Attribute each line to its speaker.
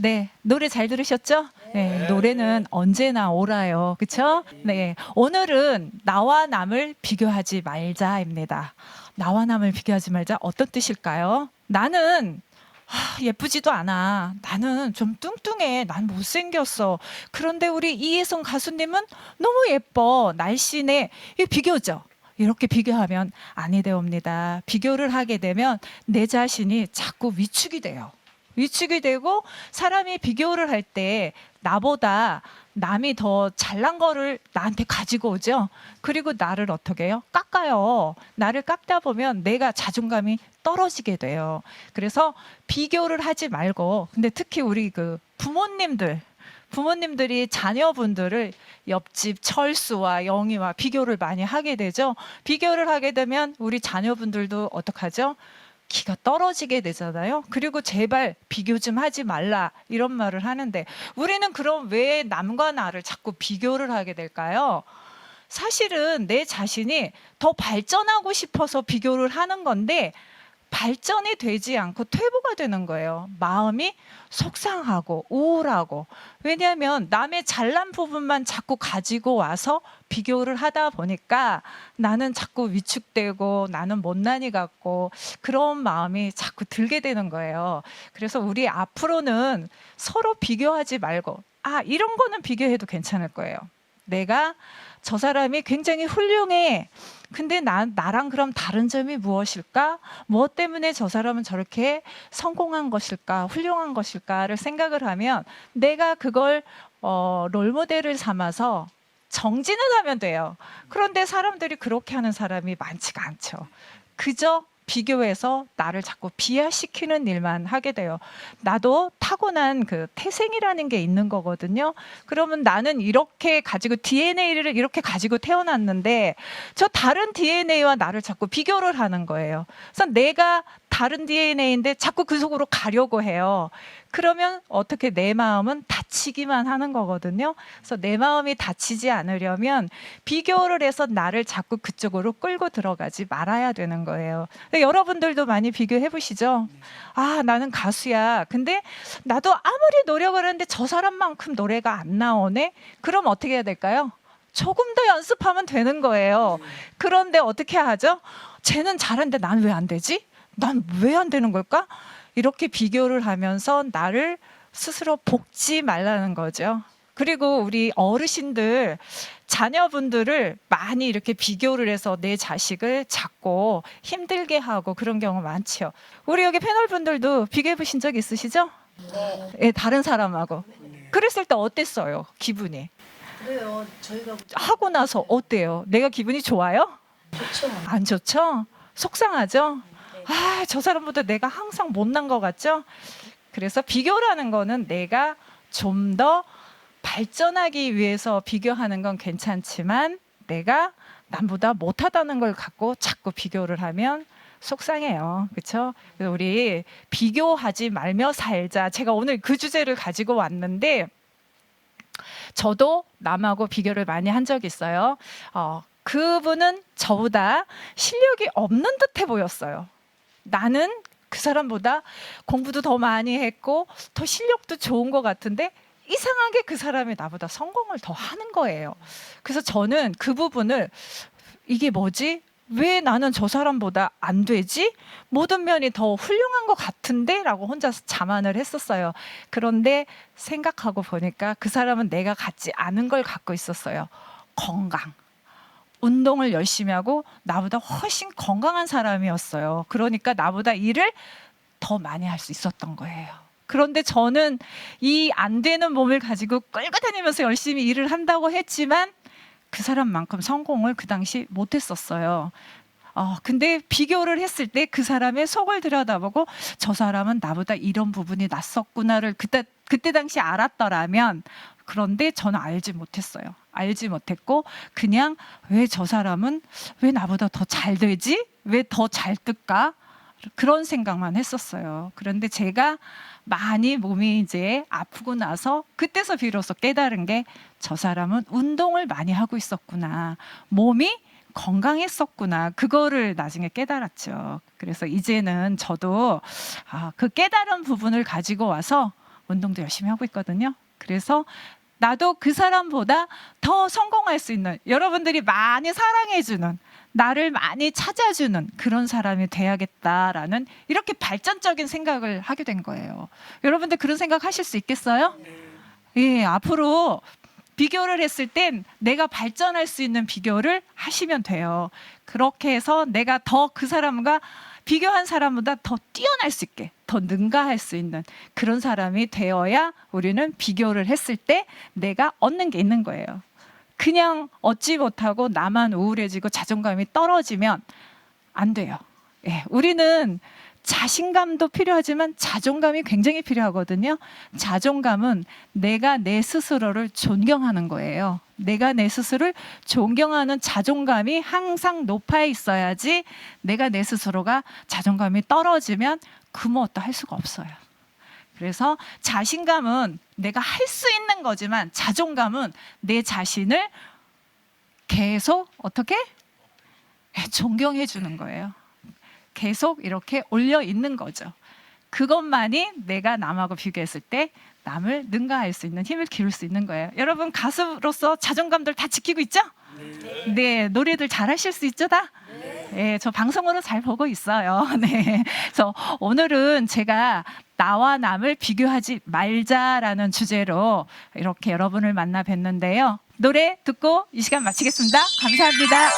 Speaker 1: 네, 노래 잘 들으셨죠? 네, 노래는 언제나 옳아요. 그쵸? 네, 오늘은 나와 남을 비교하지 말자입니다. 나와 남을 비교하지 말자. 어떤 뜻일까요? 나는 예쁘지도 않아. 나는 좀 뚱뚱해. 난 못생겼어. 그런데 우리 이혜성 가수님은 너무 예뻐. 날씬해. 이 비교죠. 이렇게 비교하면 아니 되옵니다. 비교를 하게 되면 내 자신이 자꾸 위축이 돼요. 위축이 되고 사람이 비교를 할 때 나보다 남이 더 잘난 거를 나한테 가지고 오죠. 그리고 나를 어떻게 해요? 깎아요. 나를 깎다 보면 내가 자존감이 떨어지게 돼요. 그래서 비교를 하지 말고, 근데 특히 우리 그 부모님들이 자녀분들을 옆집 철수와 영희와 비교를 많이 하게 되죠. 비교를 하게 되면 우리 자녀분들도 어떡하죠? 기가 떨어지게 되잖아요. 그리고 제발 비교 좀 하지 말라 이런 말을 하는데 우리는 그럼 왜 남과 나를 자꾸 비교를 하게 될까요? 사실은 내 자신이 더 발전하고 싶어서 비교를 하는 건데 발전이 되지 않고 퇴보가 되는 거예요. 마음이 속상하고 우울하고. 왜냐하면 남의 잘난 부분만 자꾸 가지고 와서 비교를 하다 보니까 나는 자꾸 위축되고 나는 못난이 같고 그런 마음이 자꾸 들게 되는 거예요. 그래서 우리 앞으로는 서로 비교하지 말고 이런 거는 비교해도 괜찮을 거예요. 내가 저 사람이 굉장히 훌륭해. 근데 나랑 그럼 다른 점이 무엇일까? 무엇 때문에 저 사람은 저렇게 성공한 것일까? 훌륭한 것일까를 생각을 하면 내가 그걸 롤모델을 삼아서 정진을 하면 돼요. 그런데 사람들이 그렇게 하는 사람이 많지가 않죠. 그저 비교해서 나를 자꾸 비하시키는 일만 하게 돼요. 나도 타고난 그 태생이라는 게 있는 거거든요. 그러면 나는 이렇게 가지고 DNA를 이렇게 가지고 태어났는데 저 다른 DNA와 나를 자꾸 비교를 하는 거예요. 그래서 내가 다른 DNA인데 자꾸 그 속으로 가려고 해요. 그러면 어떻게 내 마음은 다치기만 하는 거거든요. 그래서 내 마음이 다치지 않으려면 비교를 해서 나를 자꾸 그쪽으로 끌고 들어가지 말아야 되는 거예요. 여러분들도 많이 비교해 보시죠. 나는 가수야. 근데 나도 아무리 노력을 하는데 저 사람만큼 노래가 안 나오네. 그럼 어떻게 해야 될까요? 조금 더 연습하면 되는 거예요. 그런데 어떻게 하죠? 쟤는 잘하는데 난 왜 안 되지? 난 왜 안 되는 걸까? 이렇게 비교를 하면서 나를 스스로 볶지 말라는 거죠. 그리고 우리 어르신들, 자녀분들을 많이 이렇게 비교를 해서 내 자식을 자꾸 힘들게 하고 그런 경우 많죠. 우리 여기 패널분들도 비교해 보신 적 있으시죠? 네, 다른 사람하고. 그랬을 때 어땠어요? 기분이?
Speaker 2: 그래요. 저희가
Speaker 1: 하고 나서 어때요? 내가 기분이 좋아요?
Speaker 2: 좋죠.
Speaker 1: 안 좋죠? 속상하죠? 저 사람보다 내가 항상 못난 것 같죠? 그래서 비교라는 거는 내가 좀 더 발전하기 위해서 비교하는 건 괜찮지만 내가 남보다 못하다는 걸 갖고 자꾸 비교를 하면 속상해요. 그렇죠? 그래서 우리 비교하지 말며 살자. 제가 오늘 그 주제를 가지고 왔는데 저도 남하고 비교를 많이 한 적이 있어요. 그분은 저보다 실력이 없는 듯해 보였어요. 나는 그 사람보다 공부도 더 많이 했고 더 실력도 좋은 것 같은데 이상하게 그 사람이 나보다 성공을 더 하는 거예요. 그래서 저는 그 부분을 이게 뭐지? 왜 나는 저 사람보다 안 되지? 모든 면이 더 훌륭한 것 같은데? 라고 혼자서 자만을 했었어요. 그런데 생각하고 보니까 그 사람은 내가 갖지 않은 걸 갖고 있었어요. 건강. 운동을 열심히 하고 나보다 훨씬 건강한 사람이었어요. 그러니까 나보다 일을 더 많이 할 수 있었던 거예요. 그런데 저는 이 안 되는 몸을 가지고 끌고 다니면서 열심히 일을 한다고 했지만 그 사람만큼 성공을 그 당시 못했었어요. 근데 비교를 했을 때 그 사람의 속을 들여다보고 저 사람은 나보다 이런 부분이 낫었구나를 그때 당시 알았더라면, 그런데 저는 알지 못했어요. 알지 못했고 그냥 왜 저 사람은 왜 나보다 더 잘 되지? 왜 더 잘 뜰까? 그런 생각만 했었어요. 그런데 제가 많이 몸이 이제 아프고 나서 그때서 비로소 깨달은 게 저 사람은 운동을 많이 하고 있었구나. 몸이 건강했었구나. 그거를 나중에 깨달았죠. 그래서 이제는 저도 그 깨달은 부분을 가지고 와서 운동도 열심히 하고 있거든요. 그래서 나도 그 사람보다 더 성공할 수 있는, 여러분들이 많이 사랑해주는, 나를 많이 찾아주는 그런 사람이 돼야겠다라는 이렇게 발전적인 생각을 하게 된 거예요. 여러분들 그런 생각 하실 수 있겠어요? 예, 앞으로 비교를 했을 땐 내가 발전할 수 있는 비교를 하시면 돼요. 그렇게 해서 내가 더 그 사람과 비교한 사람보다 더 뛰어날 수 있게, 더 능가할 수 있는 그런 사람이 되어야 우리는 비교를 했을 때 내가 얻는 게 있는 거예요. 그냥 얻지 못하고 나만 우울해지고 자존감이 떨어지면 안 돼요. 예, 우리는 자신감도 필요하지만 자존감이 굉장히 필요하거든요. 자존감은 내가 내 스스로를 존경하는 거예요. 내가 내 스스로를 존경하는 자존감이 항상 높아 있어야지 내가 내 스스로가 자존감이 떨어지면 그 무엇도 할 수가 없어요. 그래서 자신감은 내가 할 수 있는 거지만 자존감은 내 자신을 계속 어떻게? 존경해 주는 거예요. 계속 이렇게 올려 있는 거죠. 그것만이 내가 남하고 비교했을 때 남을 능가할 수 있는 힘을 기를 수 있는 거예요. 여러분 가수로서 자존감들 다 지키고 있죠? 네, 노래들 잘 하실 수 있죠, 다? 네, 저 방송으로 잘 보고 있어요. 네, 그래서 오늘은 제가 나와 남을 비교하지 말자라는 주제로 이렇게 여러분을 만나 뵀는데요. 노래 듣고 이 시간 마치겠습니다. 감사합니다.